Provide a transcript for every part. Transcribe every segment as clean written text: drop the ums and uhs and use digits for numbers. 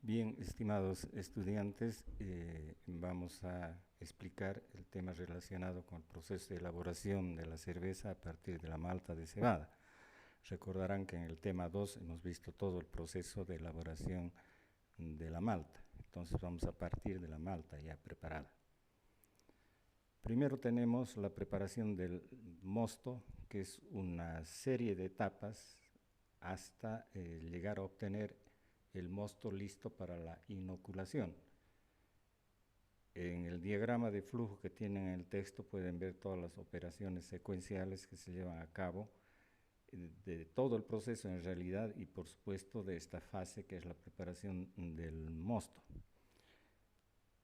Bien, estimados estudiantes, vamos a explicar el tema relacionado con el proceso de elaboración de la cerveza a partir de la malta de cebada. Recordarán que en el tema 2 hemos visto todo el proceso de elaboración de la malta. Entonces vamos a partir de la malta ya preparada. Primero tenemos la preparación del mosto, que es una serie de etapas hasta llegar a obtener el mosto listo para la inoculación. En el diagrama de flujo que tienen en el texto pueden ver todas las operaciones secuenciales que se llevan a cabo de todo el proceso en realidad y por supuesto de esta fase que es la preparación del mosto.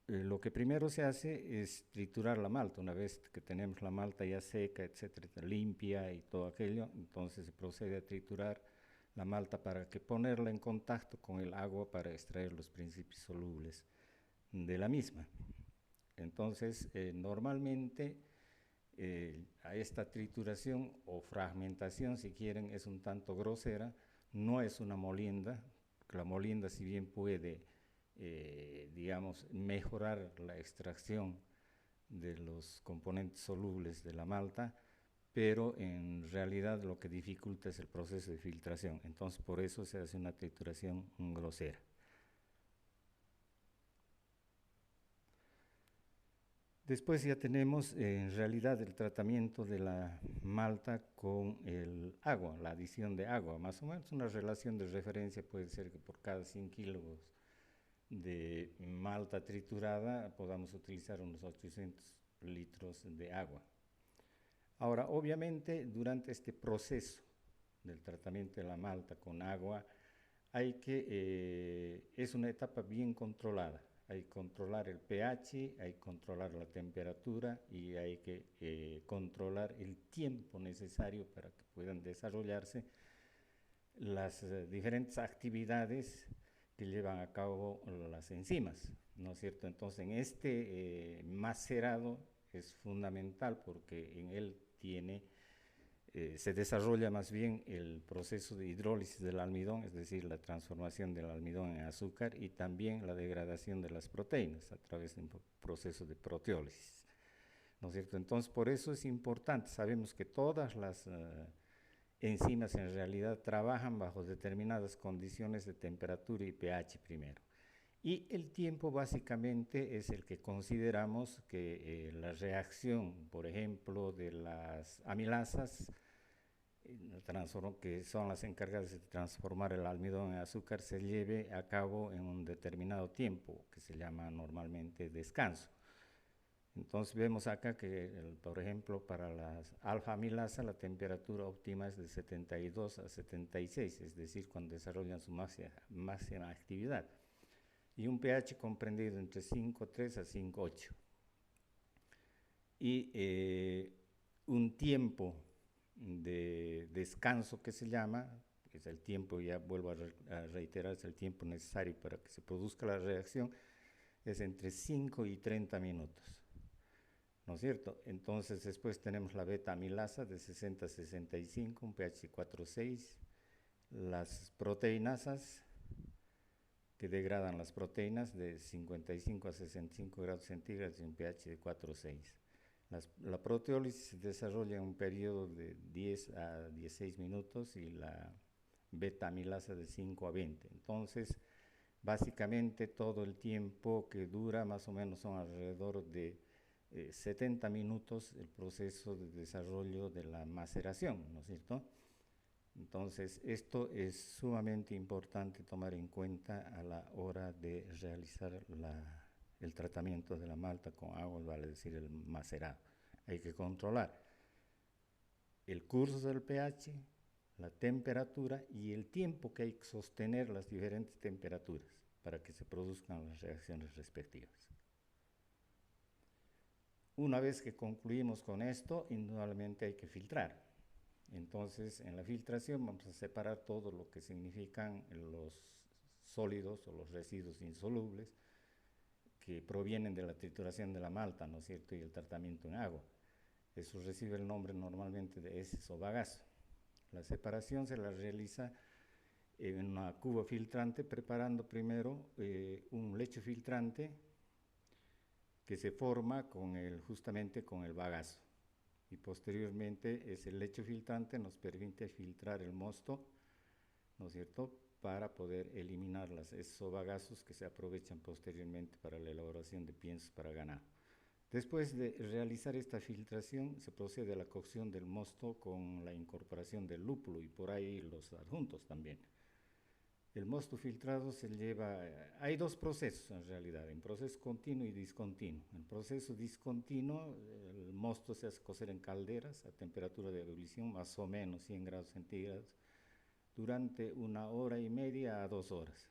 Lo que primero se hace es triturar la malta. Una vez que tenemos la malta ya seca, etcétera, limpia y todo aquello, entonces se procede a triturar la malta para que ponerla en contacto con el agua para extraer los principios solubles de la misma. Entonces, normalmente a esta trituración o fragmentación, si quieren, es un tanto grosera, no es una molienda. La molienda, si bien puede, digamos, mejorar la extracción de los componentes solubles de la malta, pero en realidad lo que dificulta es el proceso de filtración. Entonces, por eso se hace una trituración grosera. Después ya tenemos en realidad el tratamiento de la malta con el agua, la adición de agua. Más o menos una relación de referencia puede ser que por cada 100 kilos de malta triturada podamos utilizar unos 800 litros de agua. Ahora, obviamente, durante este proceso del tratamiento de la malta con agua, es una etapa bien controlada. Hay que controlar el pH, hay que controlar la temperatura y hay que controlar el tiempo necesario para que puedan desarrollarse las diferentes actividades que llevan a cabo las enzimas, ¿no es cierto? Entonces, en este macerado es fundamental porque en él se desarrolla más bien el proceso de hidrólisis del almidón, es decir, la transformación del almidón en azúcar y también la degradación de las proteínas a través de un proceso de proteólisis, ¿no es cierto? Entonces, por eso es importante, sabemos que todas las enzimas en realidad trabajan bajo determinadas condiciones de temperatura y pH primero. Y el tiempo básicamente es el que consideramos que la reacción, por ejemplo, de las amilasas, que son las encargadas de transformar el almidón en azúcar, se lleve a cabo en un determinado tiempo, que se llama normalmente descanso. Entonces vemos acá que, por ejemplo, para las alfa-amilasa la temperatura óptima es de 72 a 76, es decir, cuando desarrollan su máxima actividad. Y un pH comprendido entre 5,3 a 5,8. Y un tiempo de descanso que se llama, que es el tiempo, ya vuelvo a reiterar, es el tiempo necesario para que se produzca la reacción, es entre 5 y 30 minutos. ¿No es cierto? Entonces después tenemos la beta-amilasa de 60 a 65, un pH 4,6, las proteinasas que degradan las proteínas de 55 a 65 grados centígrados y un pH de 4,6. La proteólisis se desarrolla en un periodo de 10 a 16 minutos y la beta-amilasa de 5 a 20. Entonces, básicamente todo el tiempo que dura más o menos son alrededor de 70 minutos el proceso de desarrollo de la maceración, ¿no es cierto? Entonces, esto es sumamente importante tomar en cuenta a la hora de realizar el tratamiento de la malta con agua, vale decir el macerado. Hay que controlar el curso del pH, la temperatura y el tiempo que hay que sostener las diferentes temperaturas para que se produzcan las reacciones respectivas. Una vez que concluimos con esto, indudablemente hay que filtrar. Entonces, en la filtración vamos a separar todo lo que significan los sólidos o los residuos insolubles que provienen de la trituración de la malta, ¿no es cierto?, y el tratamiento en agua. Eso recibe el nombre normalmente de heces o bagazo. La separación se la realiza en una cuba filtrante, preparando primero un lecho filtrante que se forma justamente con el bagazo. Y posteriormente ese lecho filtrante nos permite filtrar el mosto, ¿no es cierto?, para poder eliminar esos bagazos que se aprovechan posteriormente para la elaboración de piensos para ganado. Después de realizar esta filtración, se procede a la cocción del mosto con la incorporación del lúpulo y por ahí los adjuntos también. El mosto filtrado se lleva, hay dos procesos en realidad, en proceso continuo y discontinuo. En proceso discontinuo, el mosto se hace cocer en calderas a temperatura de ebullición, más o menos 100 grados centígrados, durante 1 hora y media a 2 horas,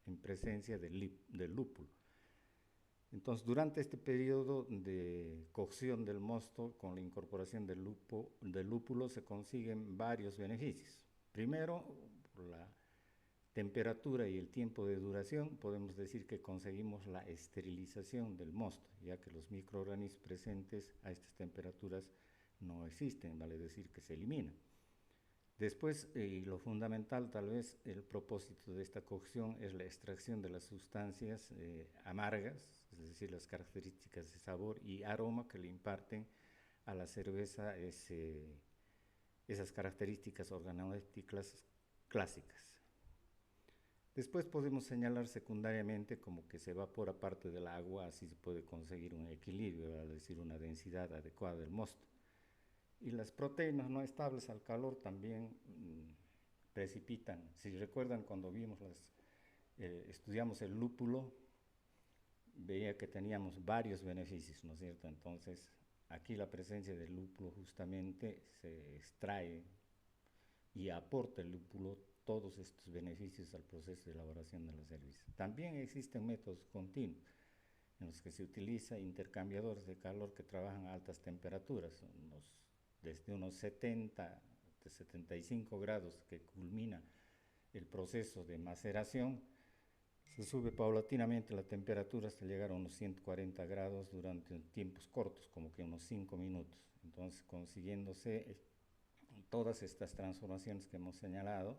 en presencia del lúpulo. Entonces, durante este periodo de cocción del mosto, con la incorporación del lúpulo, se consiguen varios beneficios. Primero, por la temperatura y el tiempo de duración, podemos decir que conseguimos la esterilización del mosto, ya que los microorganismos presentes a estas temperaturas no existen, vale decir que se eliminan. Después, y lo fundamental tal vez, el propósito de esta cocción es la extracción de las sustancias amargas, es decir, las características de sabor y aroma que le imparten a la cerveza esas características organolépticas clásicas. Después podemos señalar secundariamente como que se evapora parte del agua, así se puede conseguir un equilibrio, es decir, una densidad adecuada del mosto. Y las proteínas no estables al calor también precipitan. Si recuerdan, cuando estudiamos el lúpulo, veía que teníamos varios beneficios, ¿no es cierto? Entonces, aquí la presencia del lúpulo justamente se extrae y aporta el lúpulo todos estos beneficios al proceso de elaboración de la cerveza. También existen métodos continuos en los que se utiliza intercambiadores de calor que trabajan a altas temperaturas, desde unos 75 grados que culmina el proceso de maceración, se sube paulatinamente la temperatura hasta llegar a unos 140 grados durante tiempos cortos, como que unos 5 minutos. Entonces, consiguiéndose todas estas transformaciones que hemos señalado,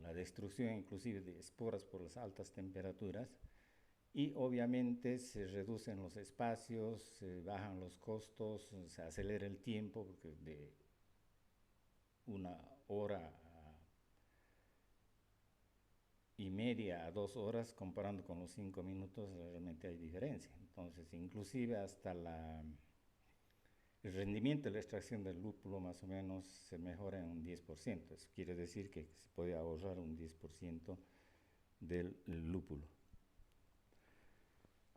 la destrucción inclusive de esporas por las altas temperaturas, y obviamente se reducen los espacios, se bajan los costos, se acelera el tiempo, porque de 1 hora y media a 2 horas, comparando con los 5 minutos, realmente hay diferencia. Entonces, inclusive hasta el rendimiento de la extracción del lúpulo más o menos se mejora en un 10%. Eso quiere decir que se puede ahorrar un 10% del lúpulo.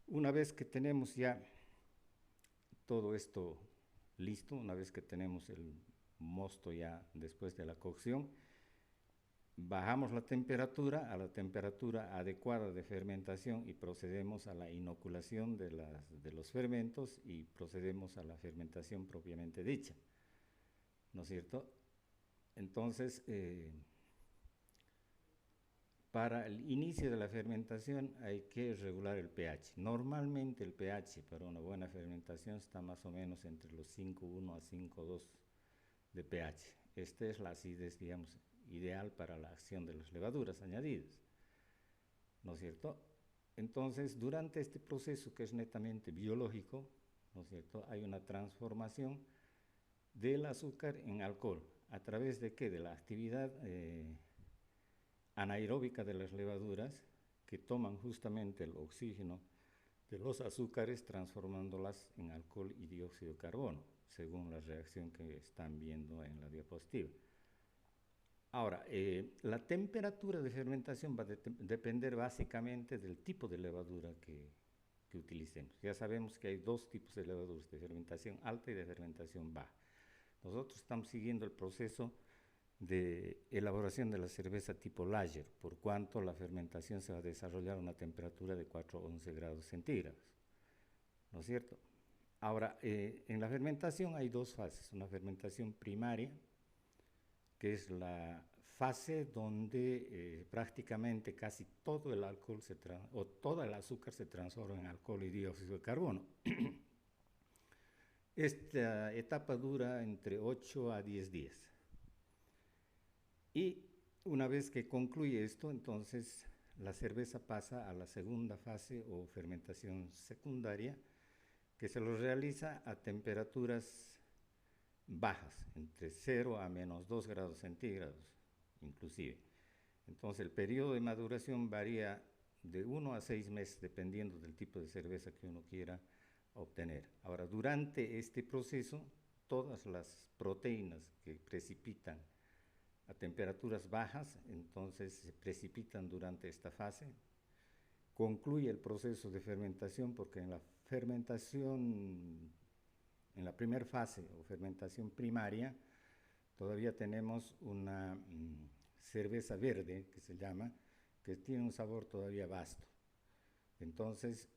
Una vez que tenemos ya todo esto listo, una vez que tenemos el mosto ya después de la cocción, bajamos la temperatura a la temperatura adecuada de fermentación y procedemos a la inoculación de los fermentos y procedemos a la fermentación propiamente dicha, ¿no es cierto? Entonces, para el inicio de la fermentación hay que regular el pH. Normalmente el pH para una buena fermentación está más o menos entre los 5,1 a 5,2 de pH. Esta es la acidez, digamos, ideal para la acción de las levaduras añadidas, ¿no es cierto? Entonces, durante este proceso que es netamente biológico, ¿no es cierto?, hay una transformación del azúcar en alcohol. ¿A través de qué? De la actividad anaeróbica de las levaduras, que toman justamente el oxígeno de los azúcares, transformándolas en alcohol y dióxido de carbono, según la reacción que están viendo en la diapositiva. Ahora, la temperatura de fermentación va a depender básicamente del tipo de levadura que utilicemos. Ya sabemos que hay dos tipos de levaduras, de fermentación alta y de fermentación baja. Nosotros estamos siguiendo el proceso de elaboración de la cerveza tipo lager, por cuanto la fermentación se va a desarrollar a una temperatura de 4 a 11 grados centígrados, ¿no es cierto? Ahora, en la fermentación hay dos fases, una fermentación primaria, que es la fase donde prácticamente casi todo el alcohol o todo el azúcar se transforma en alcohol y dióxido de carbono. Esta etapa dura entre 8 a 10 días. Y Una vez que concluye esto, entonces la cerveza pasa a la segunda fase o fermentación secundaria, que se lo realiza a temperaturas bajas, entre 0 a -2 grados centígrados, inclusive. Entonces el periodo de maduración varía de 1 a 6 meses, dependiendo del tipo de cerveza que uno quiera obtener. Ahora, durante este proceso, todas las proteínas que precipitan a temperaturas bajas, entonces se precipitan durante esta fase. Concluye el proceso de fermentación, porque en la fermentación, en la primera fase o fermentación primaria, todavía tenemos una cerveza verde, que se llama, que tiene un sabor todavía vasto. Entonces,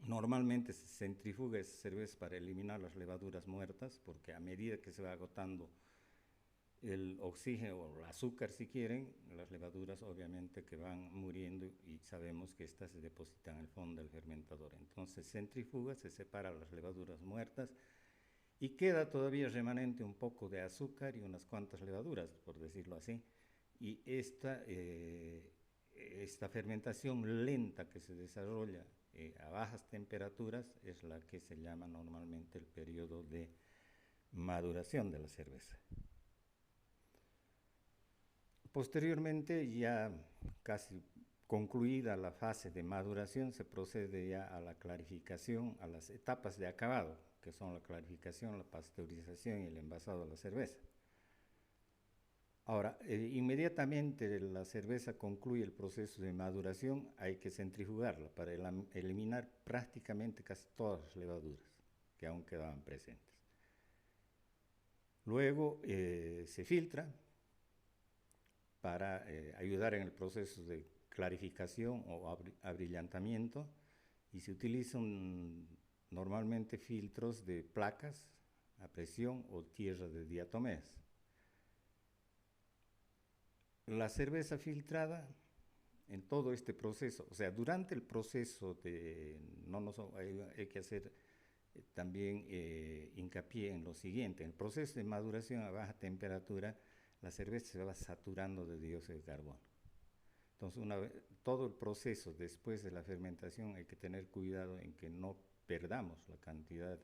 normalmente se centrifuga esa cerveza para eliminar las levaduras muertas, porque a medida que se va agotando el oxígeno o el azúcar, si quieren, las levaduras obviamente que van muriendo, y sabemos que estas se depositan en el fondo del fermentador. Entonces centrifuga, se separan las levaduras muertas y queda todavía remanente un poco de azúcar y unas cuantas levaduras, por decirlo así. Y esta fermentación lenta que se desarrolla a bajas temperaturas es la que se llama normalmente el periodo de maduración de la cerveza. Posteriormente, ya casi concluida la fase de maduración, se procede ya a la clarificación, a las etapas de acabado, que son la clarificación, la pasteurización y el envasado de la cerveza. Ahora, inmediatamente la cerveza concluye el proceso de maduración, hay que centrifugarla para eliminar prácticamente casi todas las levaduras que aún quedaban presentes. Luego se filtra para ayudar en el proceso de clarificación o abrillantamiento, y se utilizan normalmente filtros de placas a presión o tierra de diatomeas. La cerveza filtrada, en todo este proceso, o sea, durante el proceso hay que hacer también hincapié en lo siguiente: en el proceso de maduración a baja temperatura, la cerveza se va saturando de dióxido de carbono. Entonces, todo el proceso después de la fermentación, hay que tener cuidado en que no perdamos la cantidad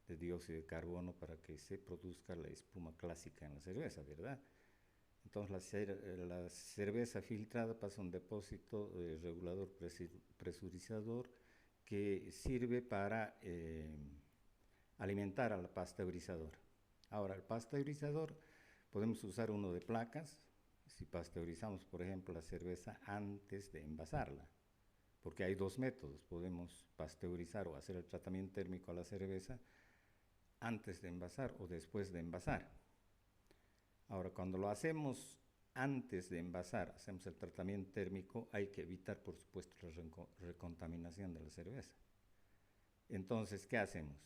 de dióxido de carbono para que se produzca la espuma clásica en la cerveza, ¿verdad? Entonces la cerveza filtrada pasa a un depósito regulador presurizador, que sirve para alimentar al pasteurizador. Ahora, el pasteurizador podemos usar uno de placas, si pasteurizamos, por ejemplo, la cerveza antes de envasarla, porque hay dos métodos: podemos pasteurizar o hacer el tratamiento térmico a la cerveza antes de envasar o después de envasar. Ahora, cuando lo hacemos antes de envasar, hacemos el tratamiento térmico, hay que evitar, por supuesto, la recontaminación de la cerveza. Entonces, ¿qué hacemos?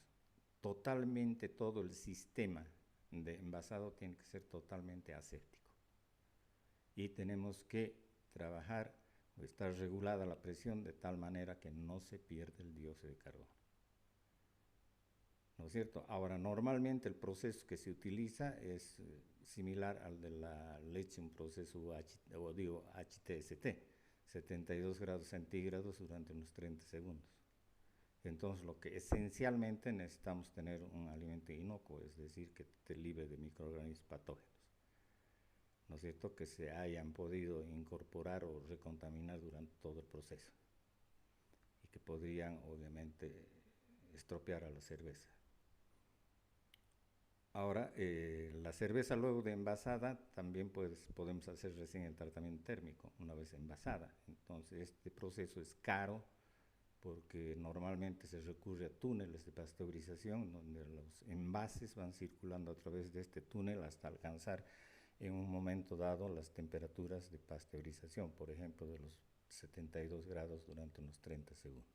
Totalmente todo el sistema de envasado tiene que ser totalmente aséptico, y tenemos que trabajar o estar regulada la presión de tal manera que no se pierda el dióxido de carbono, ¿no es cierto? Ahora, normalmente el proceso que se utiliza es similar al de la leche, un proceso HTST, 72 grados centígrados durante unos 30 segundos. Entonces, lo que esencialmente necesitamos tener un alimento inocuo, es decir, que esté libre de microorganismos patógenos, ¿no es cierto?, que se hayan podido incorporar o recontaminar durante todo el proceso y que podrían, obviamente, estropear a la cerveza. Ahora, la cerveza luego de envasada también podemos hacer recién el tratamiento térmico una vez envasada. Entonces, este proceso es caro, porque normalmente se recurre a túneles de pasteurización, donde los envases van circulando a través de este túnel hasta alcanzar en un momento dado las temperaturas de pasteurización, por ejemplo, de los 72 grados durante unos 30 segundos.